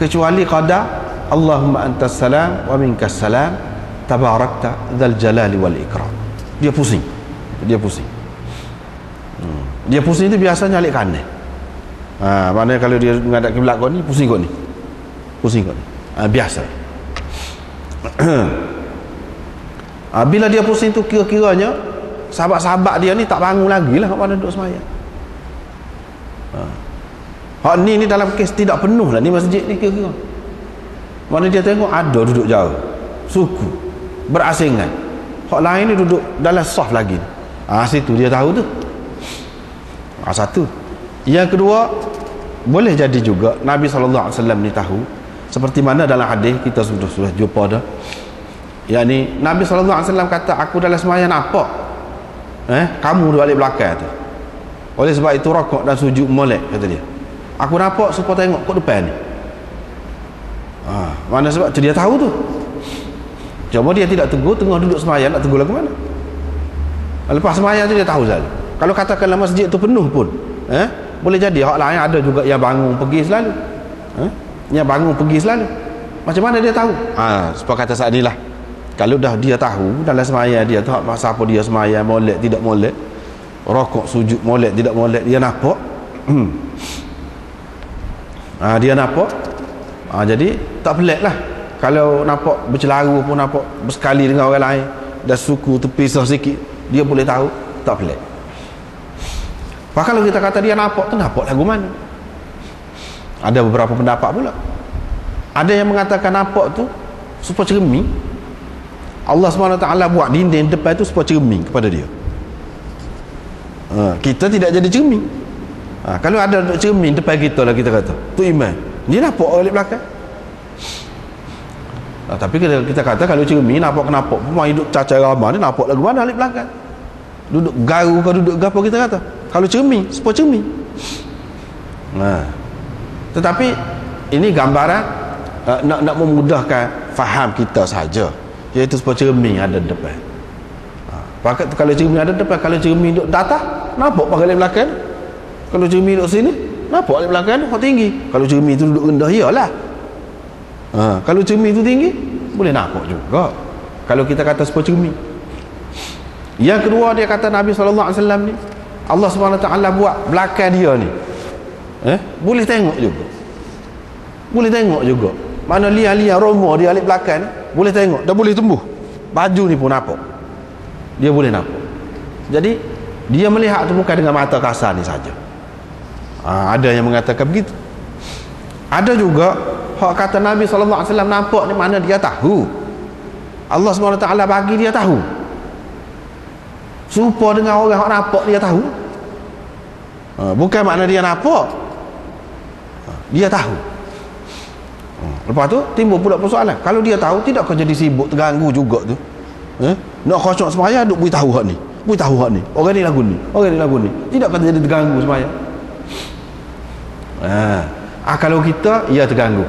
kecuali qada Allahumma antas salam wa minkas salam tabarakta dzal jalali wal ikram. Dia pusing. Dia pusing. Dia pusing itu biasanya alik kanan. Maknanya kalau dia menghadap kiblat kau ni, pusing kau ni. Pusing kau ni. Biasa. Bila dia pusing tu kira-kiranya sahabat-sahabat dia ni tak bangun lagi lah kat mana duduk sembahyang. Hak ni dalam kes tidak penuh lah ni masjid ni kira-kira. Mana dia tengok ada duduk jauh, suku, berasingan. Hak lain ni duduk dalam saf lagi. Situ dia tahu tu. Satu. Yang kedua, boleh jadi juga Nabi SAW ni tahu, seperti mana dalam hadis kita sudah jumpa dah. Yakni Nabi SAW kata, aku dalam sembahyang apa? Kamu duduk balik belakang tu. Oleh sebab itu rokok dan sujud molek, kata dia. Aku nampak supaya tengok kat depan ni. Mana sebab tu dia tahu tu. Cuma dia tidak tegur, tengah duduk sembahyang, nak tegur lagu mana? Lepas sembahyang tu dia tahu selalu. Kalau katakanlah masjid tu penuh pun, boleh jadi hak lain ada juga yang bangun pergi selalu. Yang bangun pergi selalu. Macam mana dia tahu? Sebab kata saat ni lah, kalau dah dia tahu dalam sembahyang dia tu masa apa dia sembahyang, molek tidak molek, rokok sujud molek tidak molek, dia nampak. Dia nampak. Jadi tak pelik lah kalau nampak bercelaru pun, nampak bersekali dengan orang lain dan suku terpisah sikit, dia boleh tahu, tak pelik. Pak kalau kita kata dia nampak tu, nampak lagu mana? Ada beberapa pendapat pula. Ada yang mengatakan nampak tu supaya cermin. Allah SWT buat dinding depan tu supaya cermin kepada dia. Kita tidak jadi cermin. Kalau ada cermin depan kita lah, kita kata tu iman, dia nampak orang di belakang. Tapi kita kata kalau cermin nampak pemain hidup cacar ramah ni, nampak lagu mana di belakang, duduk garu ke duduk gapo, kita kata kalau cermin, supaya cermin. Tetapi ini gambaran nak memudahkan faham kita saja, iaitu supaya cermin ada depan. Pakat kalau cermin ada depan, kalau cermin duduk atas, nampak pakai belakang. Kalau cermin duduk sini, nampak di belakang tu tinggi. Kalau cermin tu duduk rendah, iyalah. Kalau cermin tu tinggi, boleh nampak juga. Kalau kita kata supaya cermin. Yang kedua, dia kata Nabi SAW ni, Allah SWT buat belakang dia ni, boleh tengok juga. Boleh tengok juga. Mana liang-liang rumah dia alik belakang ni, boleh tengok. Dah boleh tumbuh. Baju ni pun nampak. Dia boleh nampak. Jadi dia melihat tu bukan dengan mata kasar ni saja. Ada yang mengatakan begitu. Ada juga hak kata Nabi SAW nampak ni, mana dia tahu. Allah SWT bagi dia tahu. Serupa dengan orang yang nampak dia tahu. Bukan makna dia nampak, dia tahu. Lepas tu timbul pula persoalan, kalau dia tahu, tidak akan jadi sibuk terganggu juga tu. Nak khusyuk sembahyang duk beritahu hak ni, beritahu hak ni, orang ni lagu ni, orang ni lagu ni, tidak akan jadi terganggu sembahyang. Kalau kita, ia terganggu.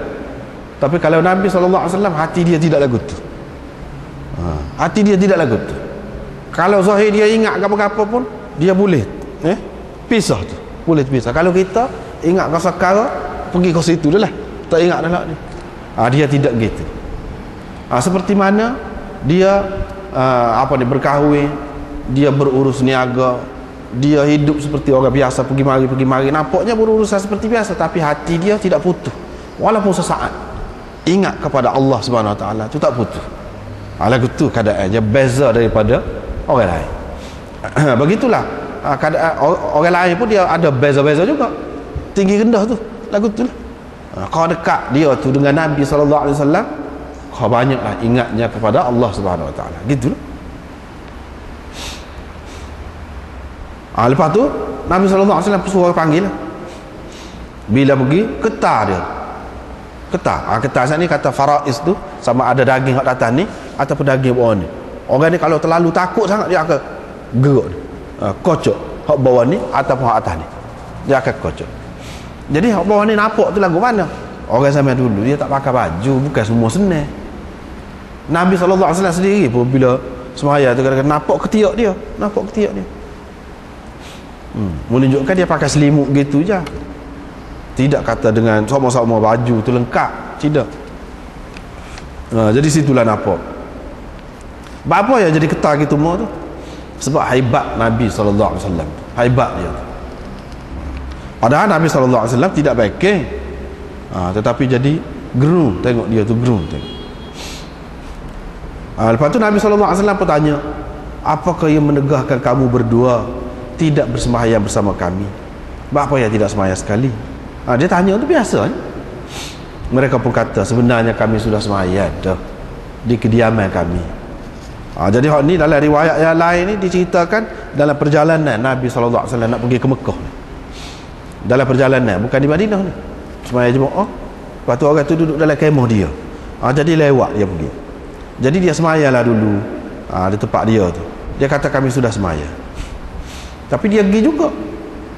Tapi kalau Nabi SAW, hati dia tidak lagu tu. Hati dia tidak lagu tu. Kalau zahir dia ingat apa-apa pun, dia boleh pisah tu, boleh pisah. Kalau kita ingat rasa kara, pergi ke situ dah lah, tak ingat dah lah ni. Dia tidak gitu. Seperti mana dia berkahwin, dia berurus niaga, dia hidup seperti orang biasa, pergi mari, nampaknya berurusan seperti biasa, tapi hati dia tidak putus. Walaupun sesaat ingat kepada Allah Subhanahu Wa Taala, itu tak putus. Lagu tu keadaannya beza daripada orang lain. Begitulah keadaan orang lain pun, dia ada beza-beza juga, tinggi rendah tu lagu tu lah. Kau dekat dia tu dengan Nabi SAW, kau banyaklah ingatnya kepada Allah Subhanahu Wa Taala, gitulah. Lepas tu Nabi SAW suruh panggil. Bila pergi, ketar dia. Ketar saat ni kata faraiz tu, sama ada daging kat atas ni ataupun daging bawah ni. Orang ni kalau terlalu takut sangat, dia akan gerak ni, kocok hak bawah ni ataupun hak atas ni, dia akan kocok. Jadi hak bawah ni nampak tu lagu mana. Orang zaman dulu dia tak pakai baju, bukan semua senang. Nabi SAW sendiri pun bila sembahyang tu kadang-kadang nampak ketiak dia. Menunjukkan dia pakai selimut gitu je, Tidak kata dengan sama-sama baju tu lengkap, tidak. Jadi situlah nampak apa yang jadi ketar kita semua tu, sebab haibat Nabi SAW, haibat dia tu. Padahal Nabi SAW tidak backing, tetapi jadi gerung, tengok dia tu gerung tengok. Lepas tu Nabi SAW pun tanya, apakah yang menegahkan kamu berdua tidak bersembahyang bersama kami? Apa yang tidak sembahyang sekali? Dia tanya tu biasa ni. Mereka pun kata, sebenarnya kami sudah sembahyang dah di kediaman kami. Jadi hak ni dalam riwayat yang lain ni diceritakan dalam perjalanan Nabi SAW nak pergi ke Mekah ni. Dalam perjalanan, bukan di Madinah ni, sembahyang jemaah. Lepas tu orang tu duduk dalam kemah dia, jadi lewat dia pergi. Jadi dia sembahyang lah dulu di tempat dia tu. Dia kata kami sudah sembahyang. Tapi dia pergi juga,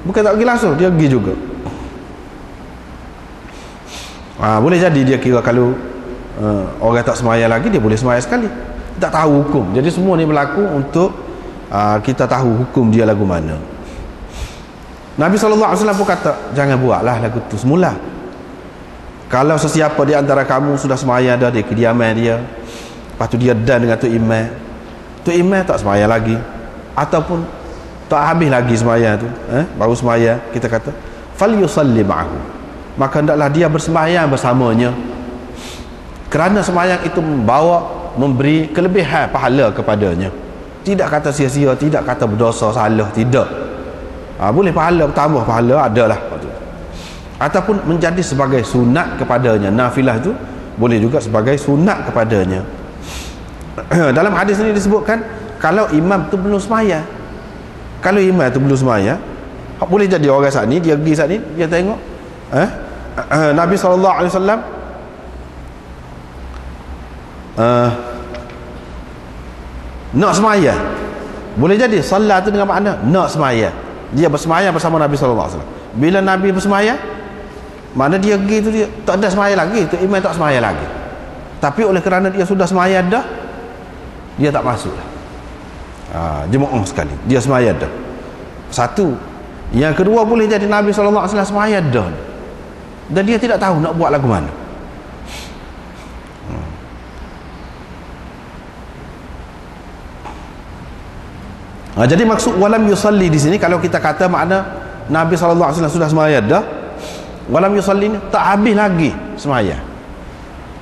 bukan tak pergi langsung, dia pergi juga. Boleh jadi dia kira kalau orang tak sembahyang lagi, dia boleh sembahyang sekali. Tak tahu hukum. Jadi semua ni berlaku untuk kita tahu hukum dia lagu mana. Nabi SAW pun kata, jangan buatlah lagu tu semula. Kalau sesiapa di antara kamu sudah sembahyang dah di kediaman dia, lepas tu dia dan dengan tu imam tak sembahyang lagi, ataupun tak habis lagi sembahyang tu, baru sembahyang, kita kata falyusalli ma'ahu, maka hendaklah dia bersembahyang bersamanya, kerana sembahyang itu memberi kelebihan pahala kepadanya. Tidak kata sia-sia, tidak kata berdosa, salah, tidak. Boleh pahala, bertambah pahala, adalah. Ataupun menjadi sebagai sunat kepadanya. Nafilah itu boleh juga sebagai sunat kepadanya. Dalam hadis ini disebutkan, kalau imam tu belum sembahyang, kalau imam tu belum sembahyang, boleh jadi orang saat ni, dia pergi saat ni, dia tengok Nabi SAW nak sembahyang. Boleh jadi salat tu dengan makna nak sembahyang, dia bersembahyang bersama Nabi SAW. Bila Nabi bersembahyang, mana dia pergi tu, dia tak ada sembahyang lagi, tu imam tak sembahyang lagi. Tapi oleh kerana dia sudah sembahyang dah, dia tak masuk lah. Jemaah sekali, dia sembahyang dah. Satu. Yang kedua, boleh jadi Nabi SAW sembahyang dah, dan dia tidak tahu nak buat lagu mana. Jadi maksud walam yusalli di sini, kalau kita kata makna Nabi SAW sudah sembahyang dah, walam yusalli ni tak habis lagi sembahyang.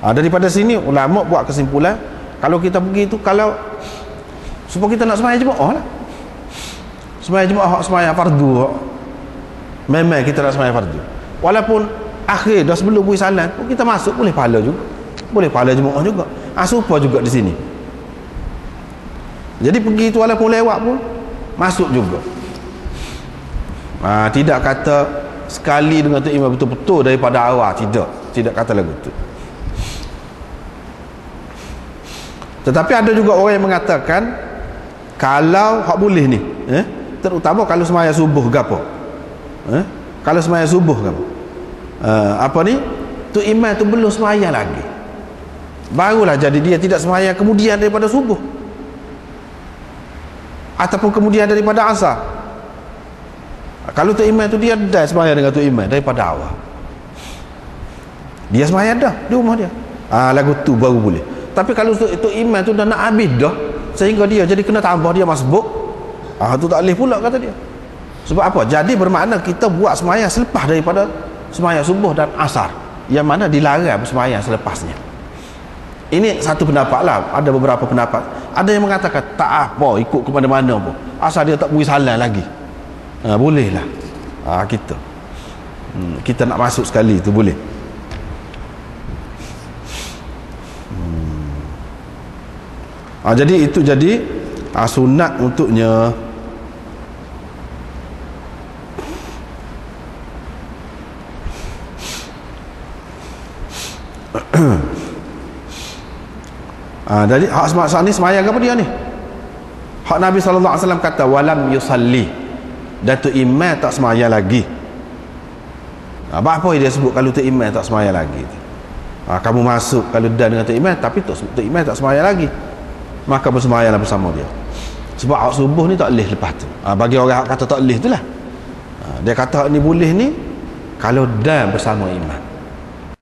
Daripada sini ulama buat kesimpulan, kalau kita pergi tu, kalau supaya kita nak sembahyang jemaah lah, sembahyang jemaah, sembahyang fardu, memang kita nak sembahyang fardu, walaupun akhir dah sebelum beri salam pun kita masuk, boleh pahala juga, boleh pahala jemaah juga. Supaya juga di sini. Jadi pergi tu walaupun lewat pun masuk juga. Tidak kata sekali dengan tu imam betul-betul daripada awal, tidak kata lagu tu. Tetapi ada juga orang yang mengatakan, kalau hak boleh ni, terutama kalau sembahyang subuh ke apa, kalau sembahyang subuh ke apa ni, tu imam tu belum sembahyang lagi, barulah jadi dia tidak sembahyang kemudian daripada subuh, ataupun kemudian daripada asar. Kalau tu imam tu dia dah sembahyang dengan tu imam daripada awal, dia sembahyang dah di rumah dia, lagu tu baru boleh. Tapi kalau tu imam tu dah nak habis dah, sehingga dia jadi kena tambah dia masbuk, tu tak boleh pula kata dia. Sebab apa? Jadi bermakna kita buat sembahyang selepas daripada sembahyang subuh dan asar, yang mana dilarang sembahyang selepasnya. Ini satu pendapat lah. Ada beberapa pendapat. Ada yang mengatakan tak apa, ikut kepada mana pun, asal dia tak beri salam lagi, boleh lah. Kita nak masuk sekali tu boleh. Jadi itu jadi sunat untuknya. Jadi hak saat ni sembahyang apa dia ni? Hak Nabi SAW kata walam yusalli, dan tu imam tak sembahyang lagi. Apa dia sebut kalau tu imam tak sembahyang lagi? Kamu masuk kalau dan dengan tu imam, tapi tu imam tak sembahyang lagi, maka bersembahyanglah bersama dia. Sebab hak subuh ni tak boleh lepas tu. Bagi orang hak kata tak boleh tu lah, dia kata hak ni boleh ni, kalau dan bersama iman.